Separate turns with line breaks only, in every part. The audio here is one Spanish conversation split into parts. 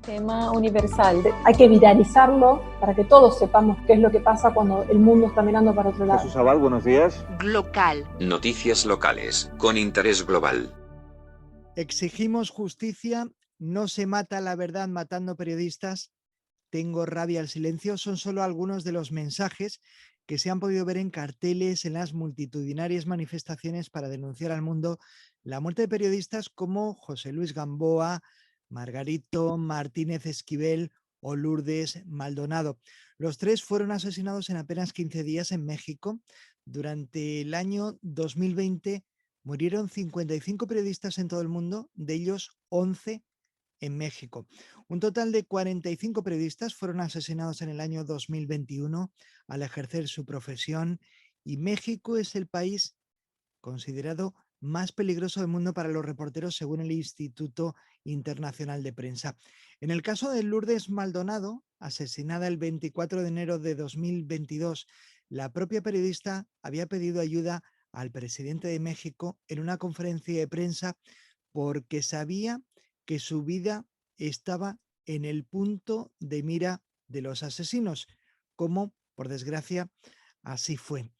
un tema universal. Hay que viralizarlo para que todos sepamos qué es lo que pasa cuando el mundo está mirando para otro lado.
Jesús Abad, buenos días.
Glocal.
Noticias locales, con interés global.
Exigimos justicia, no se mata la verdad matando periodistas, tengo rabia al silencio, son solo algunos de los mensajes que se han podido ver en carteles en las multitudinarias manifestaciones para denunciar al mundo la muerte de periodistas como José Luis Gamboa, Margarito Martínez Esquivel o Lourdes Maldonado. Los tres fueron asesinados en apenas 15 días en México. Durante el año 2020 murieron 55 periodistas en todo el mundo, de ellos 11 en México. Un total de 45 periodistas fueron asesinados en el año 2021 al ejercer su profesión y México es el país considerado más peligroso del mundo para los reporteros según el Instituto Internacional de Prensa. En el caso de Lourdes Maldonado, asesinada el 24 de enero de 2022, la propia periodista había pedido ayuda al presidente de México en una conferencia de prensa porque sabía que su vida estaba en el punto de mira de los asesinos, como por desgracia así fue.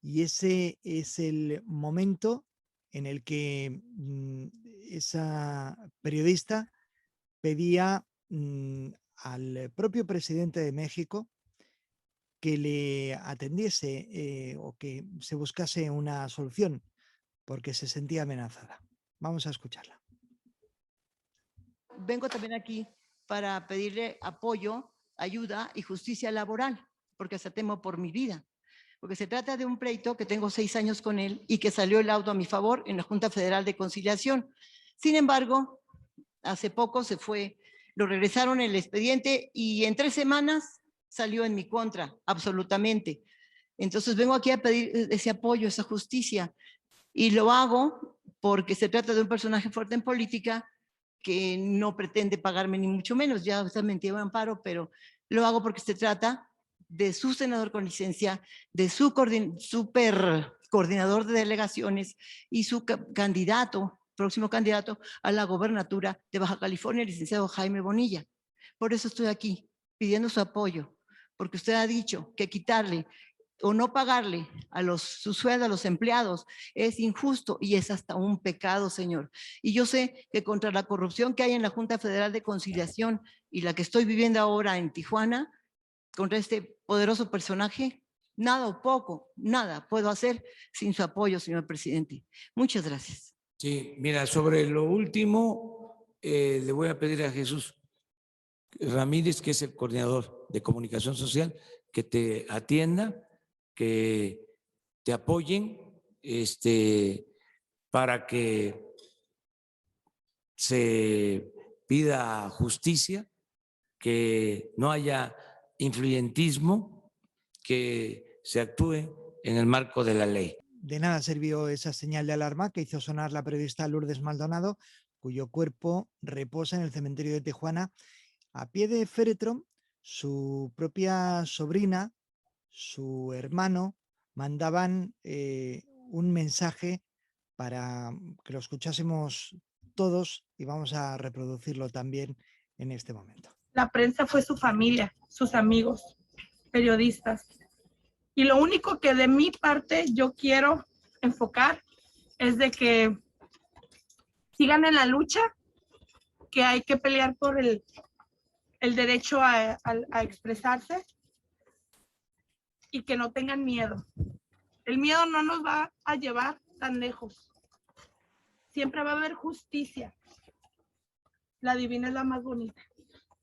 Y ese es el momento en el que esa periodista pedía al propio presidente de México que le atendiese o que se buscase una solución porque se sentía amenazada. Vamos a escucharla.
Vengo también aquí para pedirle apoyo, ayuda y justicia laboral, porque hasta temo por mi vida. Porque se trata de un pleito que tengo 6 años con él y que salió el auto a mi favor en la Junta Federal de Conciliación. Sin embargo, hace poco se fue, lo regresaron el expediente y en 3 semanas salió en mi contra, absolutamente. Entonces vengo aquí a pedir ese apoyo, esa justicia. Y lo hago porque se trata de un personaje fuerte en política que no pretende pagarme ni mucho menos, ya está mentido amparo, pero lo hago porque se trata de su senador con licencia, de su super coordinador de delegaciones y su candidato, próximo candidato a la gobernatura de Baja California, el licenciado Jaime Bonilla. Por eso estoy aquí, pidiendo su apoyo, porque usted ha dicho que quitarle o no pagarle su sueldo a los empleados es injusto y es hasta un pecado, señor. Y yo sé que contra la corrupción que hay en la Junta Federal de Conciliación y la que estoy viviendo ahora en Tijuana, contra este poderoso personaje, nada o poco, nada puedo hacer sin su apoyo, señor presidente. Muchas gracias.
Sí, mira, sobre lo último, le voy a pedir a Jesús Ramírez, que es el coordinador de comunicación social, que te atienda, que te apoyen para que se pida justicia, que no haya influyentismo, que se actúe en el marco de la ley.
De nada sirvió esa señal de alarma que hizo sonar la periodista Lourdes Maldonado, cuyo cuerpo reposa en el cementerio de Tijuana. A pie de féretro, su propia sobrina, su hermano, mandaban un mensaje para que lo escuchásemos todos y vamos a reproducirlo también en este momento.
La prensa fue su familia, sus amigos, periodistas. Y lo único que de mi parte yo quiero enfocar es de que sigan en la lucha, que hay que pelear por el derecho a expresarse y que no tengan miedo. El miedo no nos va a llevar tan lejos. Siempre va a haber justicia. La divina es la más bonita.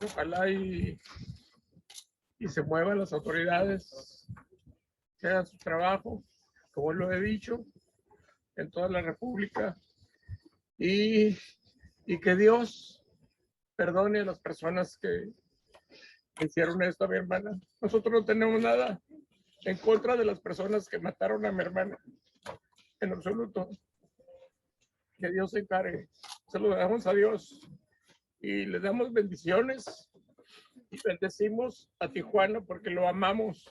Ojalá y se muevan las autoridades, que hagan su trabajo, como lo he dicho, en toda la República, y que Dios perdone a las personas que hicieron esto a mi hermana. Nosotros no tenemos nada en contra de las personas que mataron a mi hermana, en absoluto. Que Dios se encargue. Se lo damos a Dios y le damos bendiciones y bendecimos a Tijuana porque lo amamos.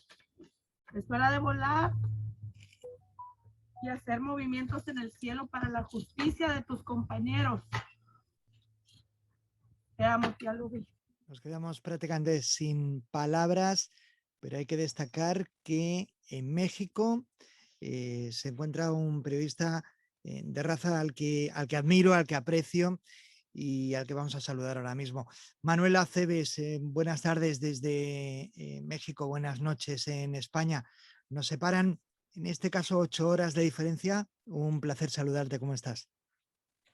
Es hora de volar y hacer movimientos en el cielo para la justicia de tus compañeros. Te amo, tía Luby.
Nos quedamos prácticamente sin palabras, pero hay que destacar que en México se encuentra un periodista de raza al que admiro, al que aprecio y al que vamos a saludar ahora mismo. Manuel Aceves, buenas tardes desde México, buenas noches en España. Nos separan, en este caso, 8 horas de diferencia. Un placer saludarte, ¿cómo estás?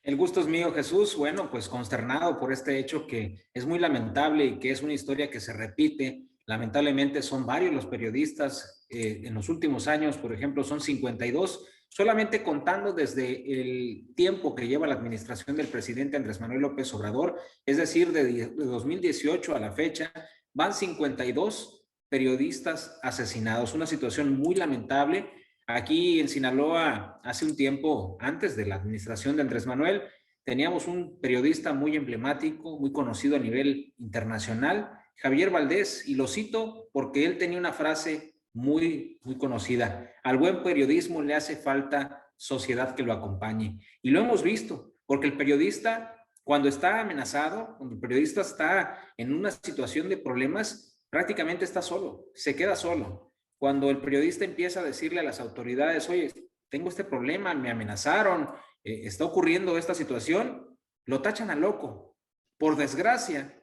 El gusto es mío, Jesús. Bueno, pues consternado por este hecho que es muy lamentable y que es una historia que se repite. Lamentablemente son varios los periodistas en los últimos años, por ejemplo, son 52, solamente contando desde el tiempo que lleva la administración del presidente Andrés Manuel López Obrador, es decir, de 2018 a la fecha, van 52 periodistas asesinados. Una situación muy lamentable. Aquí en Sinaloa, hace un tiempo, antes de la administración de Andrés Manuel, teníamos un periodista muy emblemático, muy conocido a nivel internacional, Javier Valdés, y lo cito porque él tenía una frase muy conocida: al buen periodismo le hace falta sociedad que lo acompañe. Y lo hemos visto, porque el periodista, cuando está amenazado, cuando el periodista está en una situación de problemas, prácticamente está solo, se queda solo. Cuando el periodista empieza a decirle a las autoridades, oye, tengo este problema, me amenazaron, está ocurriendo esta situación, lo tachan a loco. Por desgracia,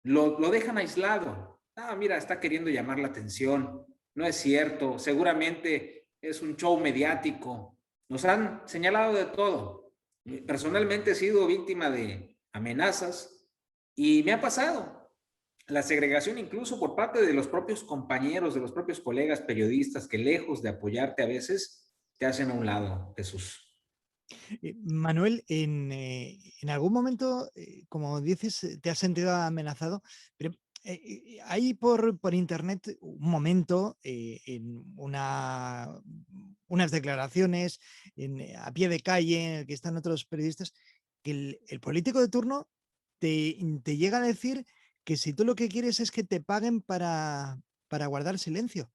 lo dejan aislado. Ah, mira, está queriendo llamar la atención. No es cierto, seguramente es un show mediático. Nos han señalado de todo. Personalmente he sido víctima de amenazas y me ha pasado. La segregación incluso por parte de los propios compañeros, de los propios colegas periodistas que lejos de apoyarte a veces te hacen a un lado, Jesús.
Manuel, en algún momento, como dices, te has sentido amenazado, pero hay por internet un momento en unas declaraciones a pie de calle en el que están otros periodistas, que el político de turno te llega a decir que si tú lo que quieres es que te paguen para guardar silencio.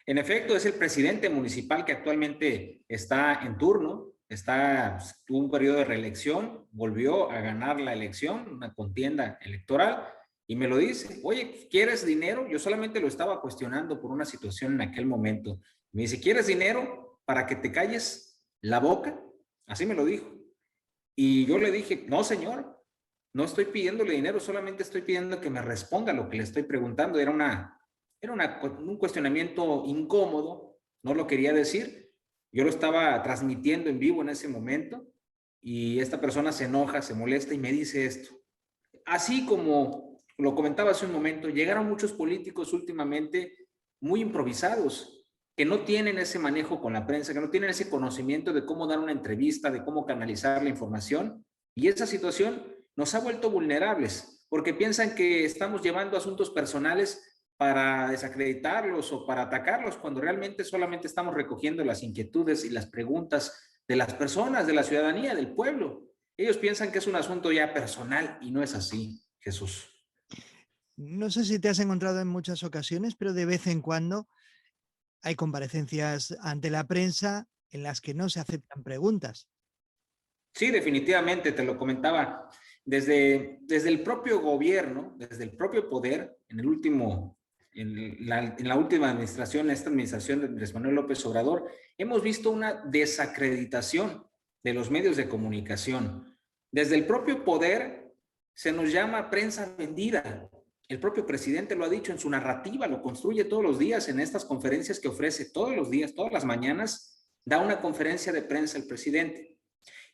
En efecto, es el presidente municipal que actualmente está en turno, tuvo un periodo de reelección, volvió a ganar la elección, una contienda electoral, y me lo dice: oye, ¿quieres dinero? Yo solamente lo estaba cuestionando por una situación en aquel momento. Me dice: ¿quieres dinero para que te calles la boca? Así me lo dijo. Y yo le dije: no, señor. No estoy pidiéndole dinero, solamente estoy pidiendo que me responda lo que le estoy preguntando. Era un cuestionamiento incómodo, no lo quería decir. Yo lo estaba transmitiendo en vivo en ese momento y esta persona se enoja, se molesta y me dice esto. Así como lo comentaba hace un momento, llegaron muchos políticos últimamente muy improvisados, que no tienen ese manejo con la prensa, que no tienen ese conocimiento de cómo dar una entrevista, de cómo canalizar la información, y esa situación nos ha vuelto vulnerables, porque piensan que estamos llevando asuntos personales para desacreditarlos o para atacarlos, cuando realmente solamente estamos recogiendo las inquietudes y las preguntas de las personas, de la ciudadanía, del pueblo. Ellos piensan que es un asunto ya personal y no es así, Jesús.
No sé si te has encontrado en muchas ocasiones, pero de vez en cuando hay comparecencias ante la prensa en las que no se aceptan preguntas.
Sí, definitivamente, te lo comentaba. Desde el propio gobierno, desde el propio poder, en la última administración, esta administración de Andrés Manuel López Obrador, hemos visto una desacreditación de los medios de comunicación. Desde el propio poder se nos llama prensa vendida. El propio presidente lo ha dicho en su narrativa, lo construye todos los días en estas conferencias que ofrece todos los días, todas las mañanas, da una conferencia de prensa el presidente.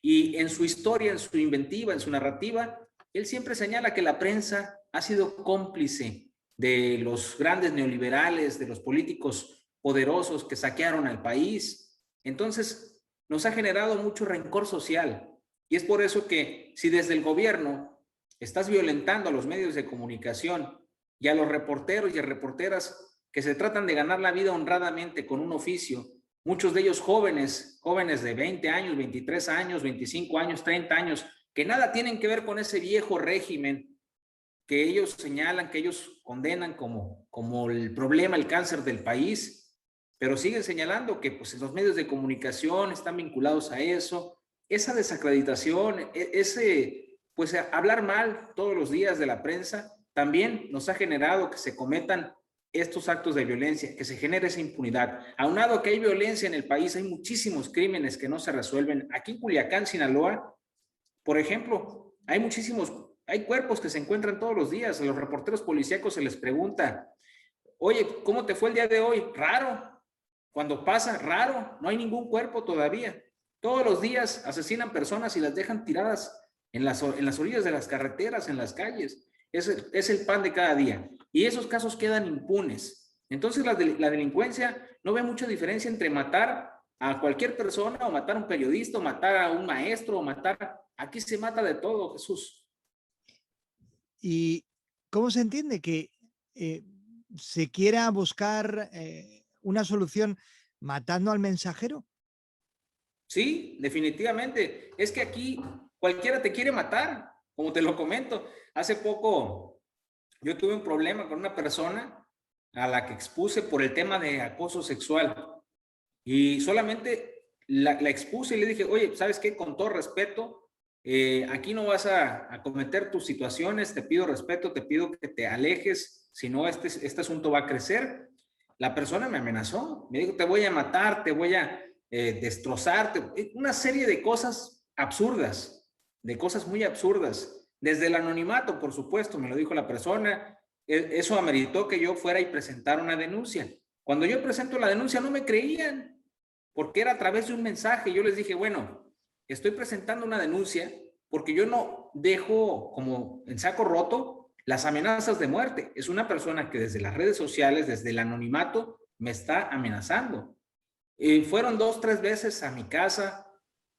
Y en su historia, en su inventiva, en su narrativa, él siempre señala que la prensa ha sido cómplice de los grandes neoliberales, de los políticos poderosos que saquearon al país. Entonces, nos ha generado mucho rencor social. Y es por eso que si desde el gobierno estás violentando a los medios de comunicación y a los reporteros y a reporteras que se tratan de ganar la vida honradamente con un oficio, muchos de ellos jóvenes de 20 años, 23 años, 25 años, 30 años, que nada tienen que ver con ese viejo régimen que ellos señalan, que ellos condenan como el problema, el cáncer del país, pero siguen señalando que pues, los medios de comunicación están vinculados a eso. Esa desacreditación, ese pues hablar mal todos los días de la prensa también nos ha generado que se cometan estos actos de violencia, que se genere esa impunidad. Aunado a que hay violencia en el país, hay muchísimos crímenes que no se resuelven. Aquí en Culiacán, Sinaloa, por ejemplo, hay cuerpos que se encuentran todos los días. A los reporteros policíacos se les pregunta, oye, ¿cómo te fue el día de hoy? Raro. Cuando pasa, raro. No hay ningún cuerpo todavía. Todos los días asesinan personas y las dejan tiradas en las orillas de las carreteras, en las calles. Es el pan de cada día. Y esos casos quedan impunes. Entonces la delincuencia no ve mucha diferencia entre matar a cualquier persona o matar a un periodista o matar a un maestro o matar... Aquí se mata de todo, Jesús.
¿Y cómo se entiende que se quiera buscar una solución matando al mensajero?
Sí, definitivamente. Es que aquí cualquiera te quiere matar, como te lo comento. Hace poco yo tuve un problema con una persona a la que expuse por el tema de acoso sexual. Y solamente la expuse y le dije, oye, ¿sabes qué? Con todo respeto, aquí no vas a cometer tus situaciones, te pido respeto, te pido que te alejes, si no este asunto va a crecer. La persona me amenazó, me dijo, te voy a matar, te voy a destrozarte, una serie de cosas absurdas, de cosas muy absurdas, desde el anonimato, por supuesto, me lo dijo la persona. Eso ameritó que yo fuera y presentara una denuncia. Cuando yo presento la denuncia no me creían, porque era a través de un mensaje. Yo les dije, bueno, estoy presentando una denuncia porque yo no dejo como en saco roto las amenazas de muerte. Es una persona que desde las redes sociales, desde el anonimato, me está amenazando. Fueron 2, 3 veces a mi casa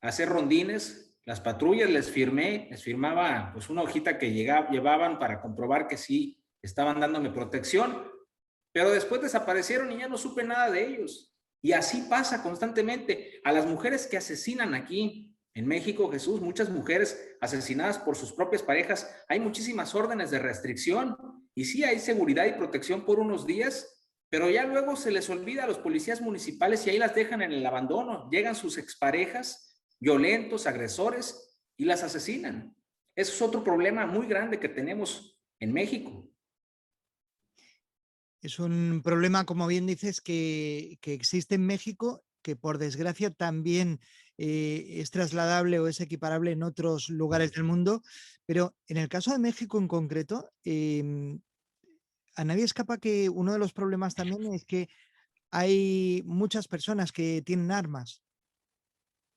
a hacer rondines. Las patrullas les firmaba pues una hojita que llevaban para comprobar que sí estaban dándome protección, pero después desaparecieron y ya no supe nada de ellos. Y así pasa constantemente. A las mujeres que asesinan aquí en México, Jesús, muchas mujeres asesinadas por sus propias parejas, hay muchísimas órdenes de restricción y sí hay seguridad y protección por unos días, pero ya luego se les olvida a los policías municipales y ahí las dejan en el abandono. Llegan sus exparejas violentos, agresores, y las asesinan. Eso es otro problema muy grande que tenemos en México.
Es un problema, como bien dices, que existe en México, que por desgracia también es trasladable o es equiparable en otros lugares del mundo, pero en el caso de México en concreto, a nadie escapa que uno de los problemas también es que hay muchas personas que tienen armas.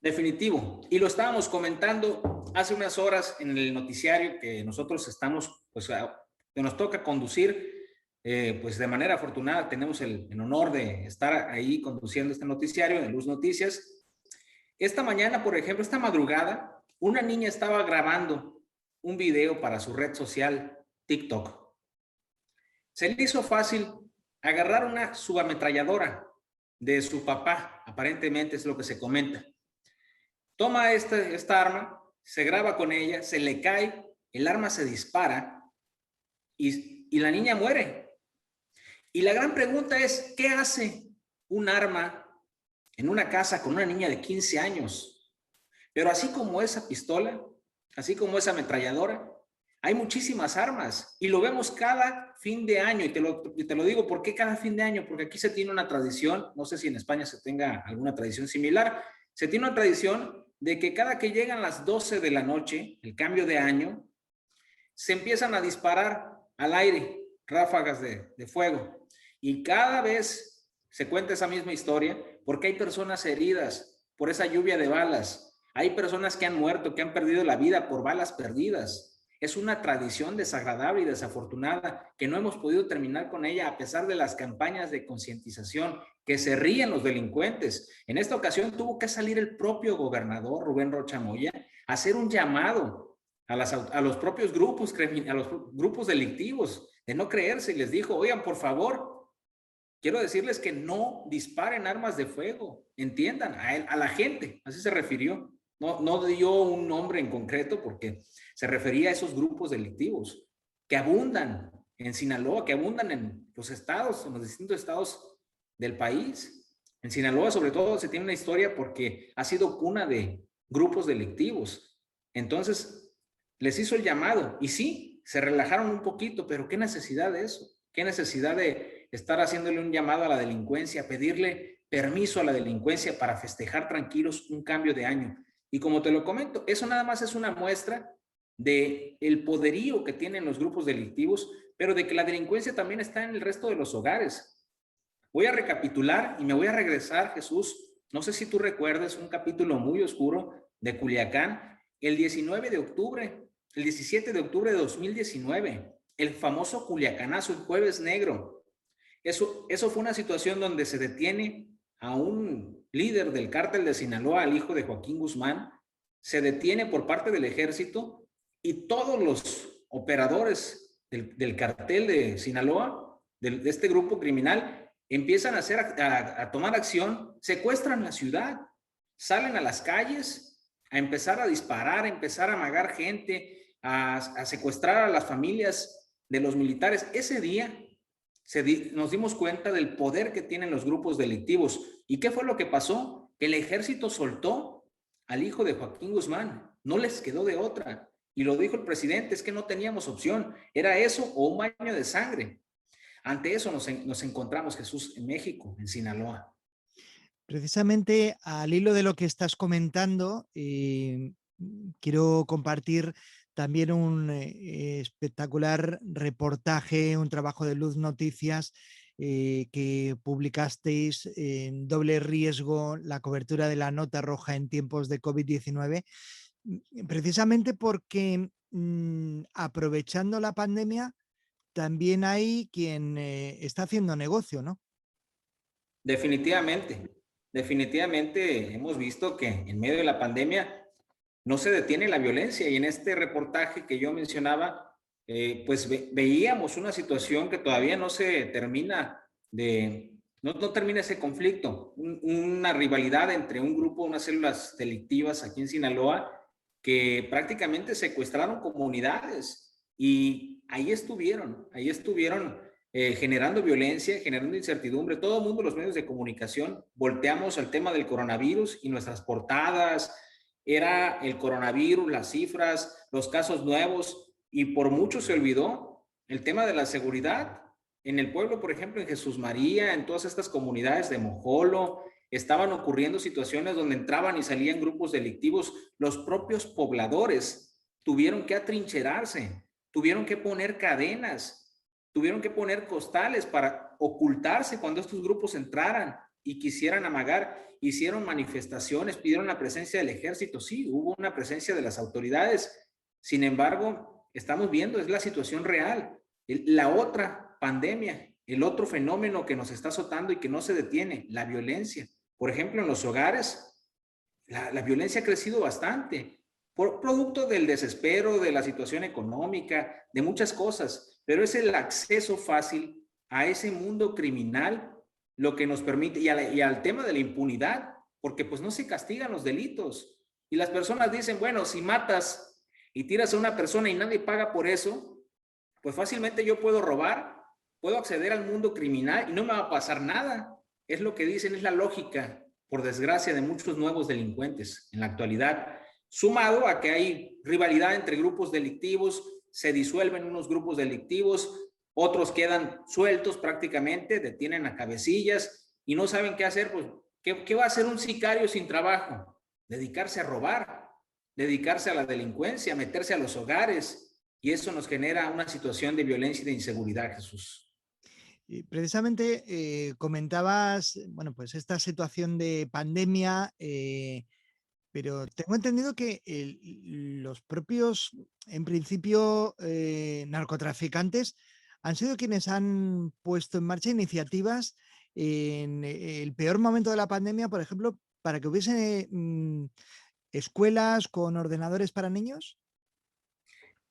Definitivo. Y lo estábamos comentando hace unas horas en el noticiario que nosotros estamos, pues, que nos toca conducir, pues de manera afortunada tenemos el honor de estar ahí conduciendo este noticiario de Luz Noticias. Esta mañana, por ejemplo, esta madrugada, una niña estaba grabando un video para su red social TikTok. Se le hizo fácil agarrar una subametralladora de su papá, aparentemente es lo que se comenta. Toma esta arma, se graba con ella, se le cae, el arma se dispara y la niña muere. Y la gran pregunta es, ¿qué hace un arma en una casa con una niña de 15 años? Pero así como esa pistola, así como esa ametralladora, hay muchísimas armas y lo vemos cada fin de año. Y te lo digo, ¿por qué cada fin de año? Porque aquí se tiene una tradición, no sé si en España se tenga alguna tradición similar, se tiene una tradición de que cada que llegan las 12 de la noche, el cambio de año, se empiezan a disparar al aire ráfagas de fuego. Y cada vez se cuenta esa misma historia porque hay personas heridas por esa lluvia de balas. Hay personas que han muerto, que han perdido la vida por balas perdidas. Es una tradición desagradable y desafortunada que no hemos podido terminar con ella a pesar de las campañas de concientización que se ríen los delincuentes. En esta ocasión tuvo que salir el propio gobernador Rubén Rocha Moya a hacer un llamado a los propios grupos, a los grupos delictivos de no creerse, y les dijo, oigan, por favor, quiero decirles que no disparen armas de fuego, entiendan, a la gente, así se refirió. No dio un nombre en concreto porque se refería a esos grupos delictivos que abundan en Sinaloa, que abundan en los estados, en los distintos estados del país. En Sinaloa, sobre todo, se tiene una historia porque ha sido cuna de grupos delictivos. Entonces, les hizo el llamado y sí, se relajaron un poquito, pero ¿qué necesidad de eso? ¿Qué necesidad de estar haciéndole un llamado a la delincuencia, pedirle permiso a la delincuencia para festejar tranquilos un cambio de año? Y como te lo comento, eso nada más es una muestra de el poderío que tienen los grupos delictivos, pero de que la delincuencia también está en el resto de los hogares. Voy a recapitular y me voy a regresar, Jesús. No sé si tú recuerdas un capítulo muy oscuro de Culiacán, el 17 de octubre de 2019, el famoso Culiacanazo, el Jueves Negro. Eso fue una situación donde se detiene a un líder del cártel de Sinaloa, al hijo de Joaquín Guzmán, se detiene por parte del ejército y todos los operadores del cartel de Sinaloa, de este grupo criminal, empiezan a tomar acción, secuestran la ciudad, salen a las calles a empezar a disparar, a empezar a amagar gente, a secuestrar a las familias de los militares. Ese día nos dimos cuenta del poder que tienen los grupos delictivos. ¿Y qué fue lo que pasó? El ejército soltó al hijo de Joaquín Guzmán. No les quedó de otra. Y lo dijo el presidente, es que no teníamos opción. Era eso o un baño de sangre. Ante eso nos encontramos, Jesús, en México, en Sinaloa.
Precisamente al hilo de lo que estás comentando, quiero compartir también un espectacular reportaje, un trabajo de Luz Noticias que publicasteis en Doble Riesgo, la cobertura de la nota roja en tiempos de COVID-19, precisamente porque aprovechando la pandemia también hay quien está haciendo negocio, ¿no?
Definitivamente hemos visto que en medio de la pandemia no se detiene la violencia, y en este reportaje que yo mencionaba, pues veíamos una situación que todavía no se termina no termina ese conflicto, una rivalidad entre un grupo, unas células delictivas aquí en Sinaloa que prácticamente secuestraron comunidades, y ahí estuvieron generando violencia, generando incertidumbre. Todo el mundo, los medios de comunicación, volteamos al tema del coronavirus y nuestras portadas era el coronavirus, las cifras, los casos nuevos, y por mucho se olvidó el tema de la seguridad. En el pueblo, por ejemplo, en Jesús María, en todas estas comunidades de Mojolo, estaban ocurriendo situaciones donde entraban y salían grupos delictivos. Los propios pobladores tuvieron que atrincherarse, tuvieron que poner cadenas, tuvieron que poner costales para ocultarse cuando estos grupos entraran y quisieran amagar. Hicieron manifestaciones, pidieron la presencia del ejército. Sí, hubo una presencia de las autoridades. Sin embargo, estamos viendo, es la situación real. La otra pandemia, el otro fenómeno que nos está azotando y que no se detiene, la violencia. Por ejemplo, en los hogares, la violencia ha crecido bastante, por producto del desespero, de la situación económica, de muchas cosas, pero es el acceso fácil a ese mundo criminal lo que nos permite, y al tema de la impunidad, porque pues no se castigan los delitos. Y las personas dicen, bueno, si matas y tiras a una persona y nadie paga por eso, pues fácilmente yo puedo robar, puedo acceder al mundo criminal y no me va a pasar nada. Es lo que dicen, es la lógica, por desgracia, de muchos nuevos delincuentes en la actualidad, sumado a que hay rivalidad entre grupos delictivos, se disuelven unos grupos delictivos, otros quedan sueltos prácticamente, detienen a cabecillas y no saben qué hacer. Pues, ¿qué va a hacer un sicario sin trabajo? Dedicarse a robar, dedicarse a la delincuencia, meterse a los hogares, y eso nos genera una situación de violencia y de inseguridad, Jesús.
Y precisamente comentabas, bueno, pues esta situación de pandemia, pero tengo entendido que los propios, en principio, narcotraficantes han sido quienes han puesto en marcha iniciativas en el peor momento de la pandemia, por ejemplo, para que hubiese escuelas con ordenadores para niños.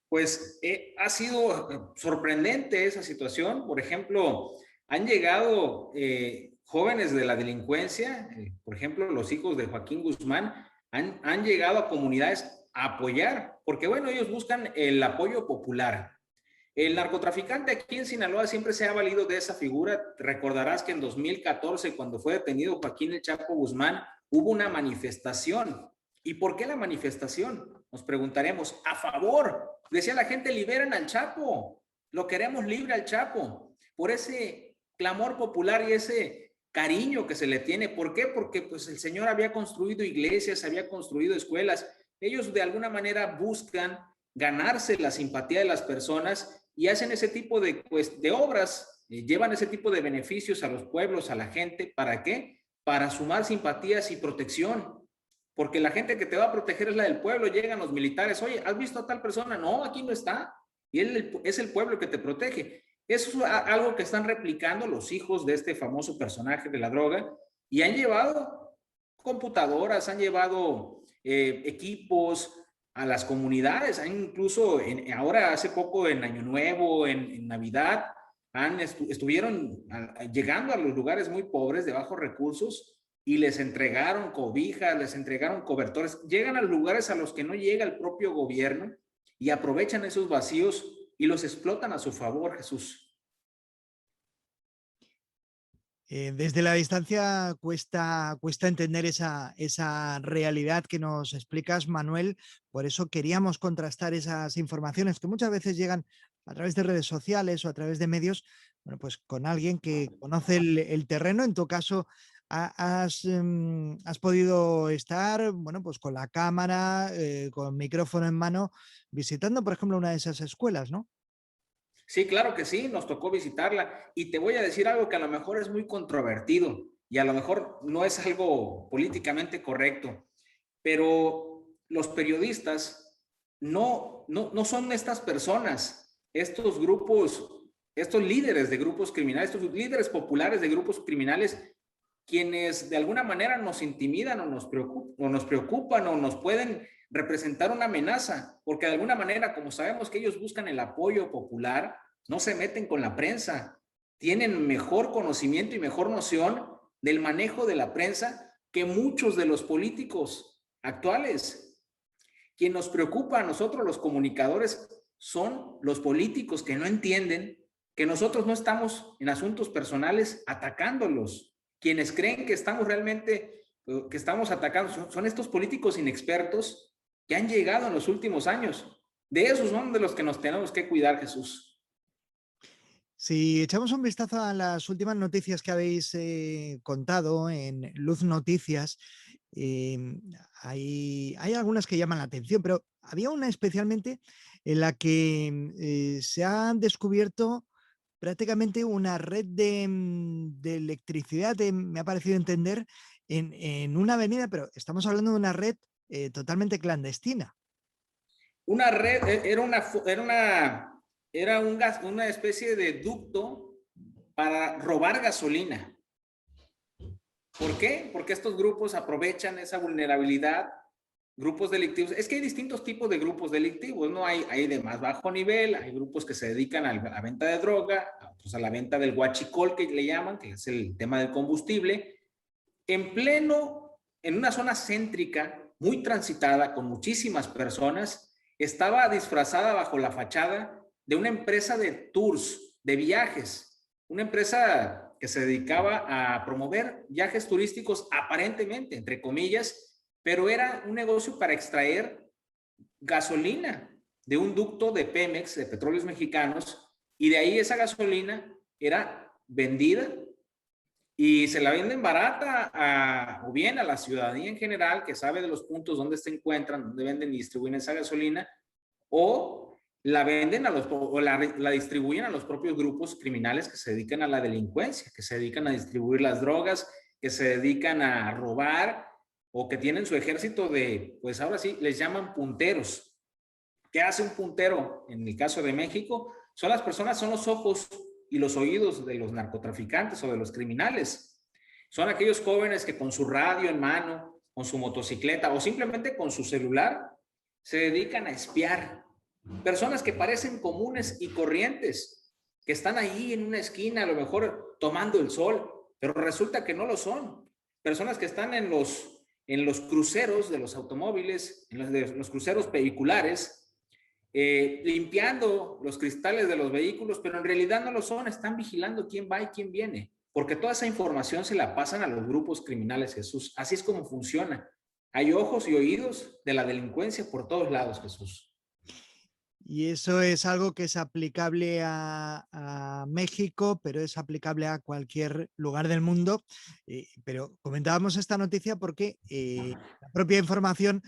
Pues ha sido sorprendente esa situación. Por ejemplo, han llegado jóvenes de la delincuencia, por ejemplo, los hijos de Joaquín Guzmán, han llegado a comunidades a apoyar, porque bueno, ellos buscan el apoyo popular. El narcotraficante aquí en Sinaloa siempre se ha valido de esa figura. Recordarás que en 2014, cuando fue detenido Joaquín El Chapo Guzmán, hubo una manifestación ¿Y por qué la manifestación? Nos preguntaremos. A favor. Decía la gente, liberen al Chapo. Lo queremos libre al Chapo. Por ese clamor popular y ese cariño que se le tiene. ¿Por qué? Porque pues el Señor había construido iglesias, había construido escuelas. Ellos de alguna manera buscan ganarse la simpatía de las personas y hacen ese tipo de obras, llevan ese tipo de beneficios a los pueblos, a la gente. ¿Para qué? Para sumar simpatías y protección. Porque la gente que te va a proteger es la del pueblo. Llegan los militares, oye, ¿has visto a tal persona? No, aquí no está. Y él es el pueblo que te protege. Eso es algo que están replicando los hijos de este famoso personaje de la droga y han llevado computadoras, han llevado equipos a las comunidades, han incluso ahora hace poco en Año Nuevo, en Navidad, estuvieron llegando a los lugares muy pobres de bajos recursos y les entregaron cobijas, les entregaron cobertores. Llegan a lugares a los que no llega el propio gobierno y aprovechan esos vacíos y los explotan a su favor, Jesús.
Desde la distancia cuesta entender esa realidad que nos explicas, Manuel. Por eso queríamos contrastar esas informaciones que muchas veces llegan a través de redes sociales o a través de medios, bueno, pues con alguien que conoce el terreno. En tu caso, has podido estar, bueno, pues con la cámara, con micrófono en mano, visitando, por ejemplo, una de esas escuelas, ¿no?
Sí, claro que sí, nos tocó visitarla y te voy a decir algo que a lo mejor es muy controvertido y a lo mejor no es algo políticamente correcto, pero los periodistas no son estas personas, estos grupos, estos líderes de grupos criminales, estos líderes populares de grupos criminales, quienes de alguna manera nos intimidan o nos preocupan o nos pueden representar una amenaza, porque de alguna manera, como sabemos que ellos buscan el apoyo popular, no se meten con la prensa, tienen mejor conocimiento y mejor noción del manejo de la prensa que muchos de los políticos actuales. Quien nos preocupa a nosotros los comunicadores son los políticos que no entienden que nosotros no estamos en asuntos personales atacándolos. Quienes creen que estamos realmente, que estamos atacando, son estos políticos inexpertos que han llegado en los últimos años. De esos son de los que nos tenemos que cuidar, Jesús.
Si echamos un vistazo a las últimas noticias que habéis contado en Luz Noticias, hay algunas que llaman la atención, pero había una especialmente en la que se ha descubierto prácticamente una red de electricidad, me ha parecido entender, en una avenida, pero estamos hablando de una red totalmente clandestina.
Una red, era una especie de ducto para robar gasolina. ¿Por qué? Porque estos grupos aprovechan esa vulnerabilidad, grupos delictivos. Es que hay distintos tipos de grupos delictivos, ¿no? Hay de más bajo nivel, hay grupos que se dedican a la venta de droga, pues a la venta del huachicol que le llaman, que es el tema del combustible, en una zona céntrica, muy transitada, con muchísimas personas, estaba disfrazada bajo la fachada de una empresa de tours, de viajes, una empresa que se dedicaba a promover viajes turísticos aparentemente, entre comillas, pero era un negocio para extraer gasolina de un ducto de Pemex, de Petróleos Mexicanos, y de ahí esa gasolina era vendida y se la venden barata o bien a la ciudadanía en general, que sabe de los puntos donde se encuentran, donde venden y distribuyen esa gasolina, o la venden la distribuyen a los propios grupos criminales que se dedican a la delincuencia, que se dedican a distribuir las drogas, que se dedican a robar o que tienen su ejército de, pues ahora sí, les llaman punteros. ¿Qué hace un puntero? En el caso de México, son los ojos y los oídos de los narcotraficantes o de los criminales. Son aquellos jóvenes que con su radio en mano, con su motocicleta o simplemente con su celular se dedican a espiar. Personas que parecen comunes y corrientes, que están ahí en una esquina a lo mejor tomando el sol, pero resulta que no lo son. Personas que están en los cruceros de los automóviles, en los cruceros vehiculares, limpiando los cristales de los vehículos, pero en realidad no lo son, están vigilando quién va y quién viene, porque toda esa información se la pasan a los grupos criminales, Jesús. Así es como funciona. Hay ojos y oídos de la delincuencia por todos lados, Jesús.
Y eso es algo que es aplicable a México, pero es aplicable a cualquier lugar del mundo. Pero comentábamos esta noticia porque la propia información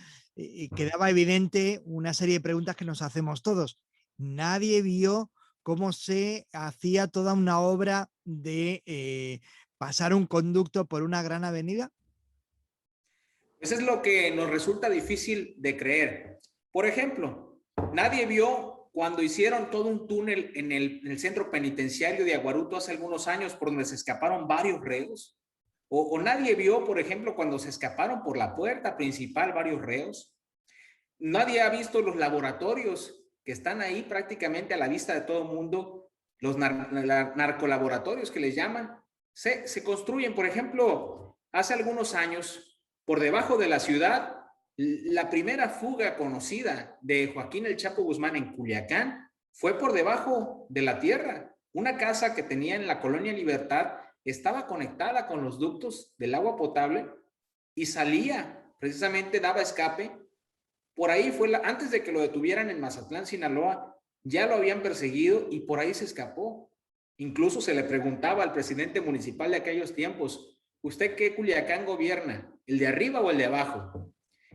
quedaba evidente una serie de preguntas que nos hacemos todos. Nadie vio cómo se hacía toda una obra de pasar un conducto por una gran avenida.
Eso es lo que nos resulta difícil de creer. Por ejemplo, nadie vio cuando hicieron todo un túnel en el centro penitenciario de Aguaruto hace algunos años por donde se escaparon varios reos. O nadie vio, por ejemplo, cuando se escaparon por la puerta principal varios reos. Nadie ha visto los laboratorios que están ahí prácticamente a la vista de todo el mundo, los narcolaboratorios que les llaman. Se construyen, por ejemplo, hace algunos años, por debajo de la ciudad, la primera fuga conocida de Joaquín El Chapo Guzmán en Culiacán fue por debajo de la tierra. Una casa que tenía en la Colonia Libertad estaba conectada con los ductos del agua potable y salía, precisamente daba escape. Por ahí fue, antes de que lo detuvieran en Mazatlán, Sinaloa, ya lo habían perseguido y por ahí se escapó. Incluso se le preguntaba al presidente municipal de aquellos tiempos, ¿usted qué Culiacán gobierna? ¿El de arriba o el de abajo?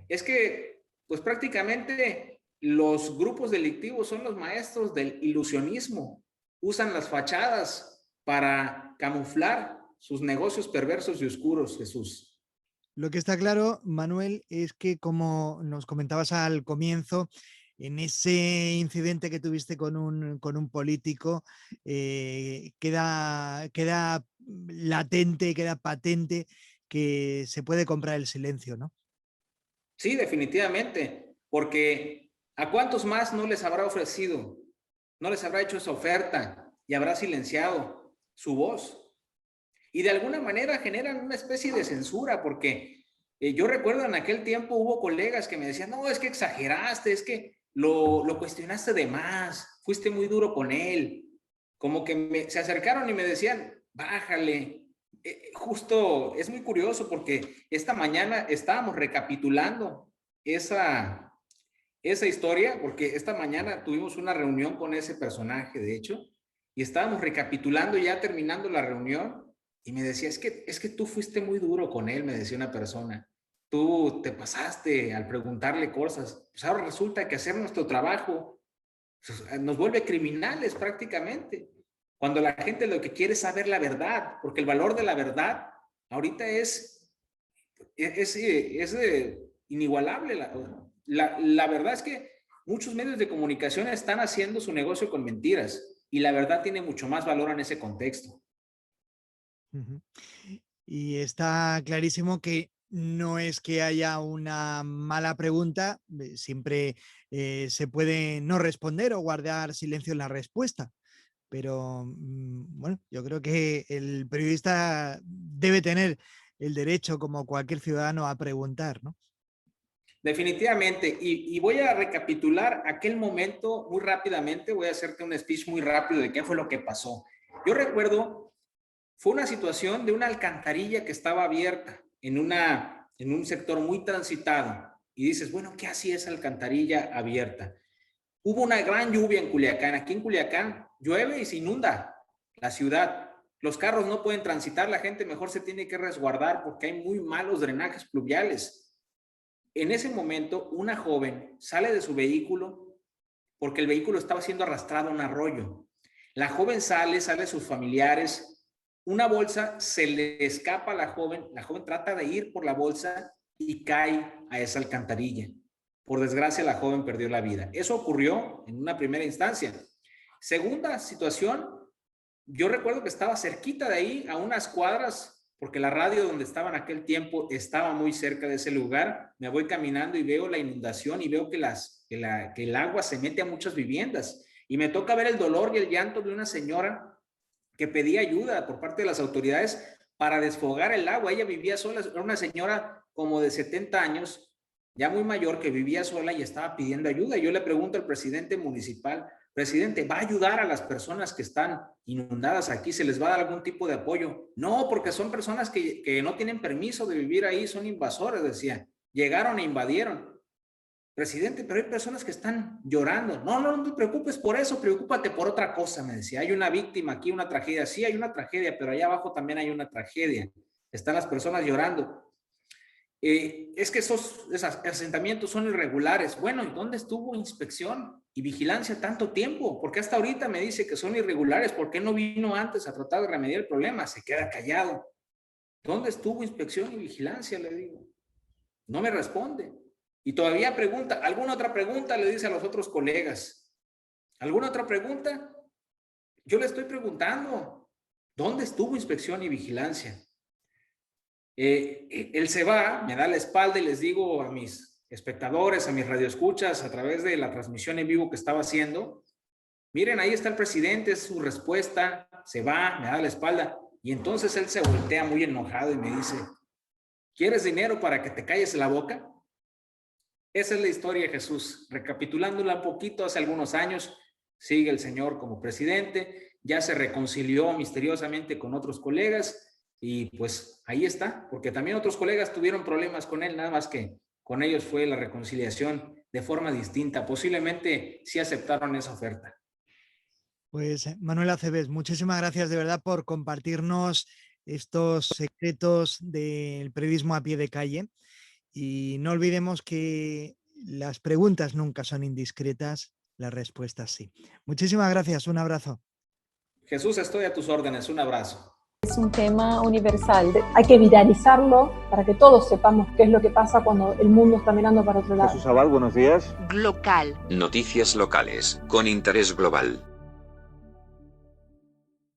Es que, pues prácticamente los grupos delictivos son los maestros del ilusionismo. Usan las fachadas para camuflar sus negocios perversos y oscuros, Jesús.
Lo que está claro, Manuel, es que como nos comentabas al comienzo, en ese incidente que tuviste con un político, queda latente, queda patente que se puede comprar el silencio, ¿no?
Sí, definitivamente, porque ¿a cuántos más no les habrá ofrecido? No les habrá hecho esa oferta y habrá silenciado su voz. Y de alguna manera generan una especie de censura, porque yo recuerdo en aquel tiempo hubo colegas que me decían, no, es que exageraste, es que lo cuestionaste de más, fuiste muy duro con él. Como que se acercaron y me decían, bájale. Justo es muy curioso porque esta mañana estábamos recapitulando esa historia, porque esta mañana tuvimos una reunión con ese personaje, de hecho, y estábamos recapitulando ya terminando la reunión y me decía, es que tú fuiste muy duro con él, me decía una persona. Tú te pasaste al preguntarle cosas. Pues ahora resulta que hacer nuestro trabajo nos vuelve criminales prácticamente. Cuando la gente lo que quiere es saber la verdad, porque el valor de la verdad ahorita es inigualable. La verdad es que muchos medios de comunicación están haciendo su negocio con mentiras y la verdad tiene mucho más valor en ese contexto.
Y está clarísimo que no es que haya una mala pregunta, siempre se puede no responder o guardar silencio en la respuesta. Pero bueno, yo creo que el periodista debe tener el derecho, como cualquier ciudadano, a preguntar, ¿no?
Definitivamente. Y voy a recapitular aquel momento muy rápidamente. Voy a hacerte un speech muy rápido de qué fue lo que pasó. Yo recuerdo, fue una situación de una alcantarilla que estaba abierta en un sector muy transitado. Y dices, bueno, ¿qué hacía esa alcantarilla abierta? Hubo una gran lluvia en Culiacán. Aquí en Culiacán llueve y se inunda la ciudad. Los carros no pueden transitar, la gente mejor se tiene que resguardar porque hay muy malos drenajes pluviales. En ese momento, una joven sale de su vehículo porque el vehículo estaba siendo arrastrado a un arroyo. La joven sale sus familiares, una bolsa se le escapa a la joven trata de ir por la bolsa y cae a esa alcantarilla. Por desgracia, la joven perdió la vida. Eso ocurrió en una primera instancia. Segunda situación, yo recuerdo que estaba cerquita de ahí, a unas cuadras, porque la radio donde estaba en aquel tiempo estaba muy cerca de ese lugar. Me voy caminando y veo la inundación y veo que el agua se mete a muchas viviendas. Y me toca ver el dolor y el llanto de una señora que pedía ayuda por parte de las autoridades para desfogar el agua. Ella vivía sola, era una señora como de 70 años, ya muy mayor, que vivía sola y estaba pidiendo ayuda. Yo le pregunto al presidente municipal, presidente, ¿va a ayudar a las personas que están inundadas aquí? ¿Se les va a dar algún tipo de apoyo? No, porque son personas que no tienen permiso de vivir ahí, son invasores, decía. llegaron e invadieron. Presidente, pero hay personas que están llorando. No, no te preocupes por eso, preocúpate por otra cosa, me decía. Hay una víctima aquí, una tragedia. Sí, hay una tragedia, pero allá abajo también hay una tragedia. Están las personas llorando. Es que esos asentamientos son irregulares. Bueno, ¿y dónde estuvo inspección y vigilancia tanto tiempo? Porque hasta ahorita me dice que son irregulares. ¿Por qué no vino antes a tratar de remediar el problema? Se queda callado. ¿Dónde estuvo inspección y vigilancia? Le digo. No me responde. Y todavía pregunta, ¿alguna otra pregunta? Le dice a los otros colegas. ¿Alguna otra pregunta? Yo le estoy preguntando, ¿dónde estuvo inspección y vigilancia? Él se va, me da la espalda y les digo a mis espectadores, a mis radioescuchas, a través de la transmisión en vivo que estaba haciendo, miren, ahí está el presidente, es su respuesta, se va, me da la espalda. Y entonces él se voltea muy enojado y me dice, ¿quieres dinero para que te calles la boca? Esa es la historia de Jesús. Recapitulándola un poquito, hace algunos años sigue el Señor como presidente, ya se reconcilió misteriosamente con otros colegas y pues ahí está, porque también otros colegas tuvieron problemas con él, nada más que con ellos fue la reconciliación de forma distinta. Posiblemente sí aceptaron esa oferta.
Pues Manuel Aceves, muchísimas gracias de verdad por compartirnos estos secretos del periodismo a pie de calle. Y no olvidemos que las preguntas nunca son indiscretas, las respuestas sí. Muchísimas gracias, un abrazo.
Jesús, estoy a tus órdenes, un abrazo.
Es un tema universal, hay que viralizarlo para que todos sepamos qué es lo que pasa cuando el mundo está mirando para otro lado.
Jesús Abad, buenos días.
Glocal. Noticias locales, con interés global.